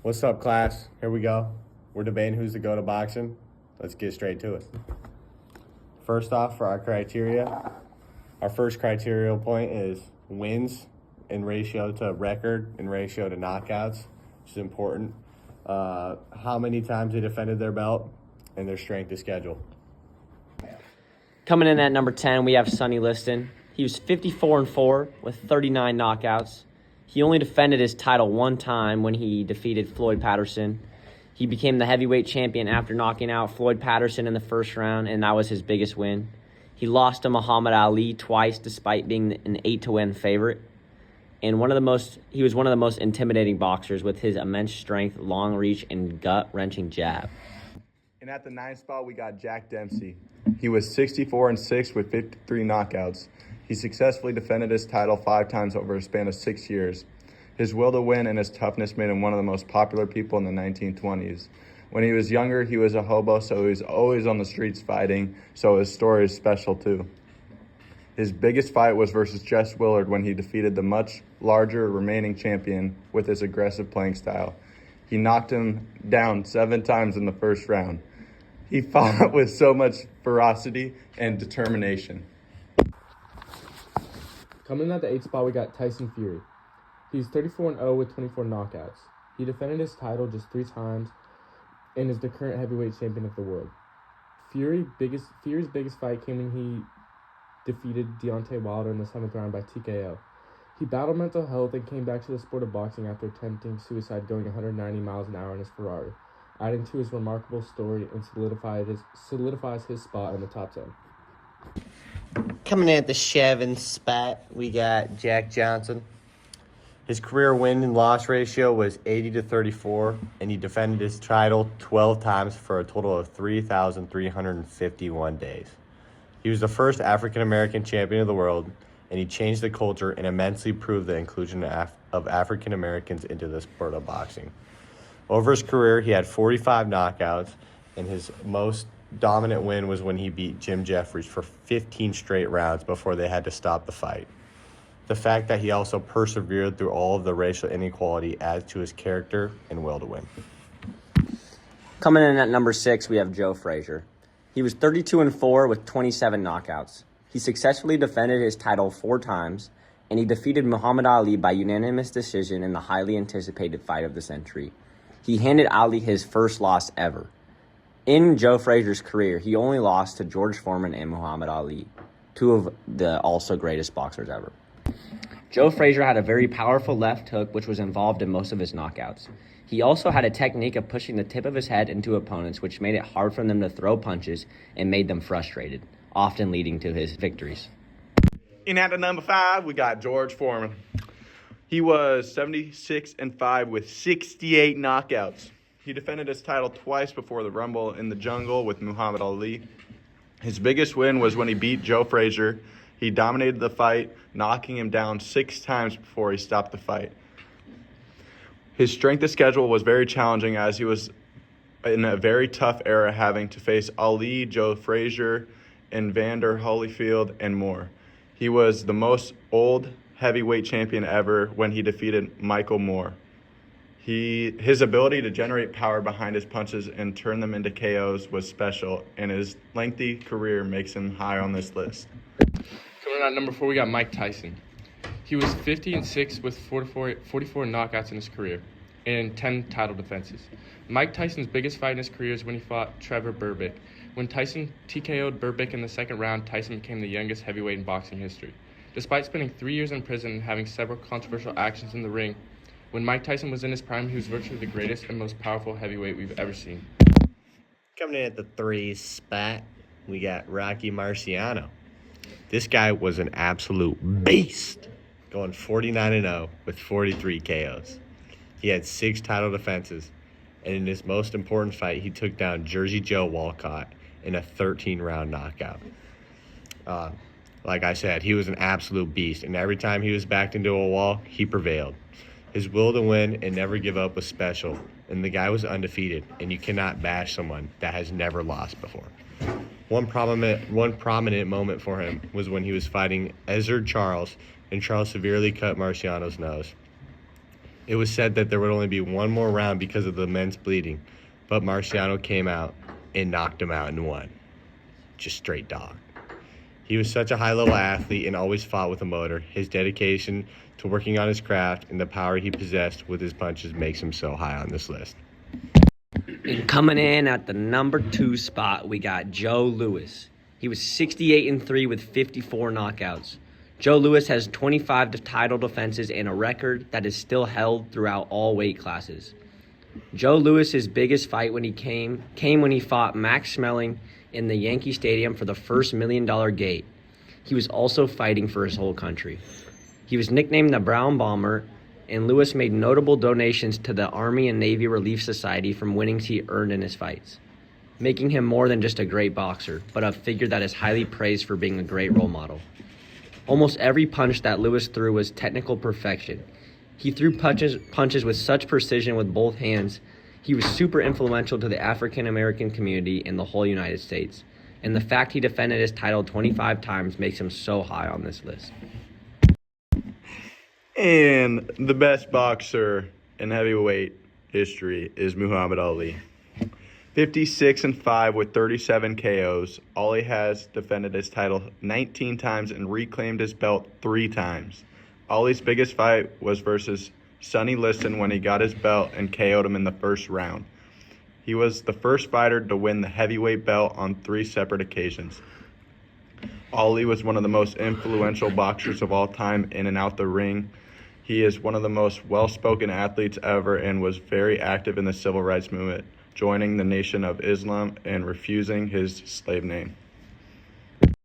What's up, class? Here we go. We're debating who's the GOAT of boxing. Let's get straight to it. First off, for our criteria, our first criterial point is wins in ratio to record and ratio to knockouts, which is important. How many times they defended their belt and their strength of schedule. Coming in at number 10, we have Sonny Liston. He was 54-4 with 39 knockouts. He only defended his title one time when he defeated Floyd Patterson. He became the heavyweight champion after knocking out Floyd Patterson in the first round, and that was his biggest win. He lost to Muhammad Ali twice despite being an 8-to-1 favorite. And he was one of the most intimidating boxers with his immense strength, long reach, and gut-wrenching jab. And at the 9th spot, we got Jack Dempsey. He was 64-6 with 53 knockouts. He successfully defended his title 5 times over a span of 6 years. His will to win and his toughness made him one of the most popular people in the 1920s. When he was younger, he was a hobo, so he was always on the streets fighting, so his story is special too. His biggest fight was versus Jess Willard when he defeated the much larger remaining champion with his aggressive playing style. He knocked him down 7 times in the first round. He fought with so much ferocity and determination. Coming in at the 8th spot, we got Tyson Fury. He's 34-0 with 24 knockouts. He defended his title just 3 times and is the current heavyweight champion of the world. Fury's biggest fight came when he defeated Deontay Wilder in the 7th round by TKO. He battled mental health and came back to the sport of boxing after attempting suicide going 190 miles an hour in his Ferrari, adding to his remarkable story and solidifies his spot in the top 10. Coming in at the 7th spot, we got Jack Johnson. His career win and loss ratio was 80-34, and he defended his title 12 times for a total of 3,351 days. He was the first African-American champion of the world, and he changed the culture and immensely proved the inclusion of African-Americans into the sport of boxing. Over his career, he had 45 knockouts, and his most dominant win was when he beat Jim Jeffries for 15 straight rounds before they had to stop the fight. The fact that he also persevered through all of the racial inequality adds to his character and will to win. Coming in at number 6, we have Joe Frazier. He was 32-4 with 27 knockouts. He successfully defended his title 4 times, and he defeated Muhammad Ali by unanimous decision in the highly anticipated fight of the century. He handed Ali his first loss ever. In Joe Frazier's career, he only lost to George Foreman and Muhammad Ali, 2 of the also greatest boxers ever. Joe Frazier had a very powerful left hook, which was involved in most of his knockouts. He also had a technique of pushing the tip of his head into opponents, which made it hard for them to throw punches and made them frustrated, often leading to his victories. And at the number 5, we got George Foreman. He was 76-5 with 68 knockouts. He defended his title twice before the Rumble in the Jungle with Muhammad Ali. His biggest win was when he beat Joe Frazier. He dominated the fight, knocking him down 6 times before he stopped the fight. His strength of schedule was very challenging as he was in a very tough era, having to face Ali, Joe Frazier, Evander Holyfield, and more. He was the most old heavyweight champion ever when he defeated Michael Moore. His ability to generate power behind his punches and turn them into KOs was special, and his lengthy career makes him high on this list. Coming in at number 4, we got Mike Tyson. He was 50-6 with 44 knockouts in his career and 10 title defenses. Mike Tyson's biggest fight in his career is when he fought Trevor Berbick. When Tyson TKO'd Berbick in the 2nd round, Tyson became the youngest heavyweight in boxing history. Despite spending 3 years in prison and having several controversial actions in the ring, when Mike Tyson was in his prime, he was virtually the greatest and most powerful heavyweight we've ever seen. Coming in at the 3 spot, we got Rocky Marciano. This guy was an absolute beast, going 49-0 with 43 KOs. He had 6 title defenses, and in his most important fight, he took down Jersey Joe Walcott in a 13-round knockout. Like I said, he was an absolute beast, and every time he was backed into a wall, he prevailed. His will to win and never give up was special, and the guy was undefeated, and you cannot bash someone that has never lost before. One prominent moment for him was when he was fighting Ezzard Charles, and Charles severely cut Marciano's nose. It was said that there would only be one more round because of the immense bleeding, but Marciano came out and knocked him out in one. Just straight dog. He was such a high-level athlete and always fought with a motor. His dedication to working on his craft and the power he possessed with his punches makes him so high on this list. And coming in at the number 2 spot, we got Joe Louis. He was 68-3 with 54 knockouts. Joe Louis has 25 title defenses and a record that is still held throughout all weight classes. Joe Louis's biggest fight when he came when he fought Max Schmeling in the Yankee Stadium for the first $1 million gate. He was also fighting for his whole country. He was nicknamed the Brown Bomber, and Louis made notable donations to the Army and Navy Relief Society from winnings he earned in his fights, making him more than just a great boxer, but a figure that is highly praised for being a great role model. Almost every punch that Louis threw was technical perfection. He threw punches with such precision with both hands. He was super influential to the African American community in the whole United States. And the fact he defended his title 25 times makes him so high on this list. And the best boxer in heavyweight history is Muhammad Ali. 56-5 with 37 KOs. Ali has defended his title 19 times and reclaimed his belt 3 times. Ali's biggest fight was versus Sonny Liston when he got his belt and KO'd him in the first round. He was the first fighter to win the heavyweight belt on 3 separate occasions. Ali was one of the most influential boxers of all time in and out the ring. He is one of the most well-spoken athletes ever and was very active in the civil rights movement, joining the Nation of Islam and refusing his slave name.